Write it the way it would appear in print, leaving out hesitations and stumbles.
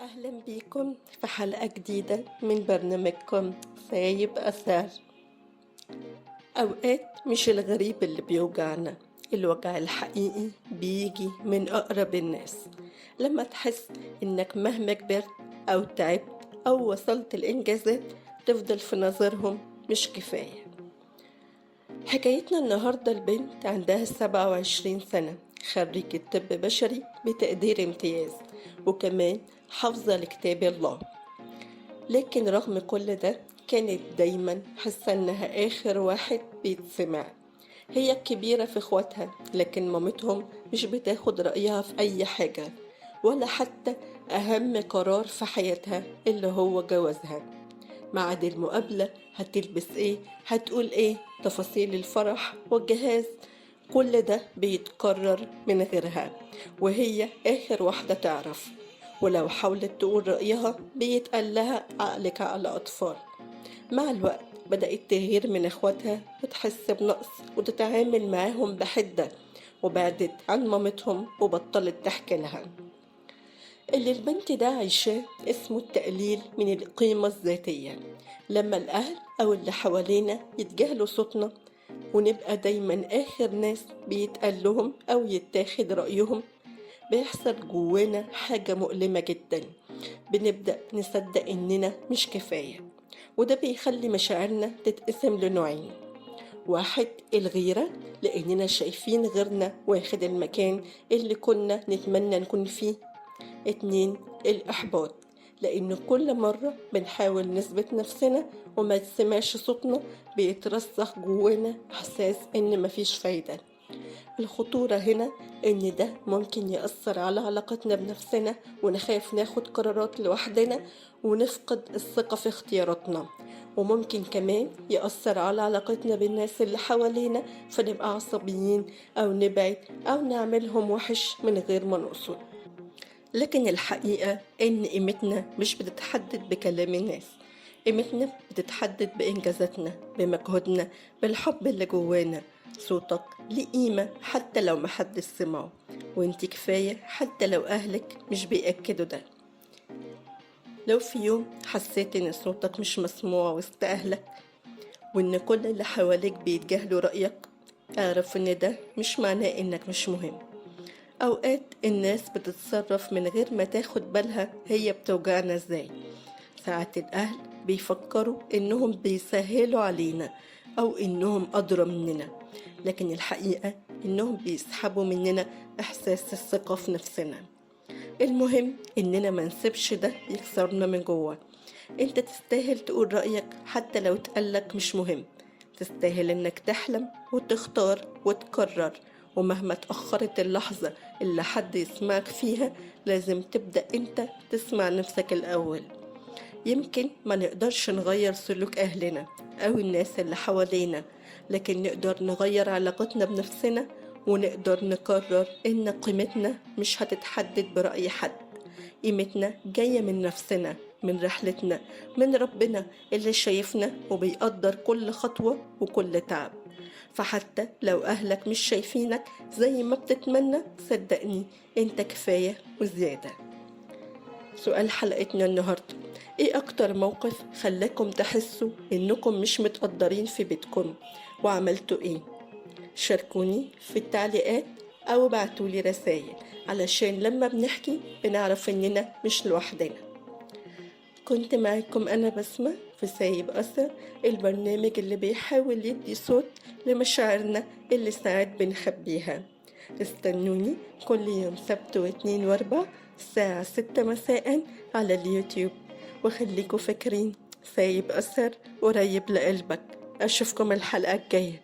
أهلا بيكم في حلقة جديدة من برنامجكم سايب أثر. أوقات مش الغريب اللي بيوجعنا، الوجع الحقيقي بيجي من أقرب الناس. لما تحس إنك مهما كبرت أو تعبت أو وصلت الإنجازات تفضل في نظرهم مش كفاية. حكايتنا النهاردة البنت عندها 27 سنة، خريجة طب بشري بتقدير امتياز، وكمان حافظة لكتاب الله. لكن رغم كل ده كانت دايما حاسة انها اخر واحد بيتسمع. هي الكبيرة في اخواتها، لكن مامتهم مش بتاخد رأيها في اي حاجة، ولا حتى اهم قرار في حياتها اللي هو جوازها. ميعاد المقابلة، هتلبس ايه، هتقول ايه، تفاصيل الفرح والجهاز، كل ده بيتكرر من غيرها، وهي آخر واحدة تعرف. ولو حاولت تقول رأيها بيتقال لها عقلك على أطفال. مع الوقت بدأت تغير من إخواتها وتحس بنقص وتتعامل معاهم بحدة، وبعدت عن مامتهم وبطلت تحكي لها. اللي البنت ده عايشاه اسمه التقليل من القيمة الذاتية. لما الأهل أو اللي حوالينا يتجاهلوا صوتنا ونبقى دايما آخر ناس بيتقال لهم أو يتاخد رأيهم، بيحصل جوانا حاجة مؤلمة جدا. بنبدأ نصدق إننا مش كفاية، وده بيخلي مشاعرنا تتقسم لنوعين: واحد الغيرة، لأننا شايفين غيرنا واخد المكان اللي كنا نتمنى نكون فيه. اتنين الإحباط، لأن كل مرة بنحاول نثبت نفسنا وما تسمعش صوتنا بيترسخ جوانا إحساس إن مفيش فايدة. الخطورة هنا إن ده ممكن يأثر على علاقتنا بنفسنا، ونخاف ناخد قرارات لوحدنا ونفقد الثقة في اختياراتنا. وممكن كمان يأثر على علاقتنا بالناس اللي حوالينا، فنبقى عصبيين أو نبعد أو نعملهم وحش من غير ما نقصد. لكن الحقيقة إن قيمتنا مش بتتحدد بكلام الناس، قيمتنا بتتحدد بإنجازاتنا، بمجهودنا، بالحب اللي جوانا. صوتك ليه قيمة حتى لو محدش سمعه، وانت كفاية حتى لو أهلك مش بيأكدوا ده. لو في يوم حسيت إن صوتك مش مسموع وسط أهلك، وإن كل اللي حواليك بيتجاهلوا رأيك، اعرف إن ده مش معناه إنك مش مهم. أوقات الناس بتتصرف من غير ما تاخد بالها هي بتوجعنا ازاي. ساعات الأهل بيفكروا إنهم بيسهلوا علينا أو إنهم أدرى مننا، لكن الحقيقة إنهم بيسحبوا مننا إحساس الثقة في نفسنا. المهم إننا ما نسيبش ده يكسرنا من جوه. أنت تستاهل تقول رأيك حتى لو اتقالك مش مهم، تستاهل إنك تحلم وتختار وتكرر. ومهما اتأخرت اللحظة اللي حد يسمعك فيها، لازم تبدأ أنت تسمع نفسك الأول. يمكن ما نقدرش نغير سلوك أهلنا أو الناس اللي حوالينا، لكن نقدر نغير علاقتنا بنفسنا، ونقدر نقرر إن قيمتنا مش هتتحدد برأي حد. قيمتنا جاية من نفسنا، من رحلتنا، من ربنا اللي شايفنا وبيقدر كل خطوة وكل تعب. فحتى لو أهلك مش شايفينك زي ما بتتمنى، صدقني انت كفاية وزيادة. سؤال حلقتنا النهاردة: ايه اكتر موقف خلاكم تحسوا انكم مش متقدرين في بيتكم، وعملتوا ايه؟ شاركوني في التعليقات او ابعتولي رسائل، علشان لما بنحكي بنعرف اننا مش لوحدنا. كنت معاكم أنا بسمة في سايب أثر، البرنامج اللي بيحاول يدي صوت لمشاعرنا اللي ساعات بنخبيها. استنوني كل يوم سبت واثنين واربع الساعة 6 مساء على اليوتيوب، وخليكوا فاكرين سايب أثر قريب لقلبك. أشوفكم الحلقة الجاية.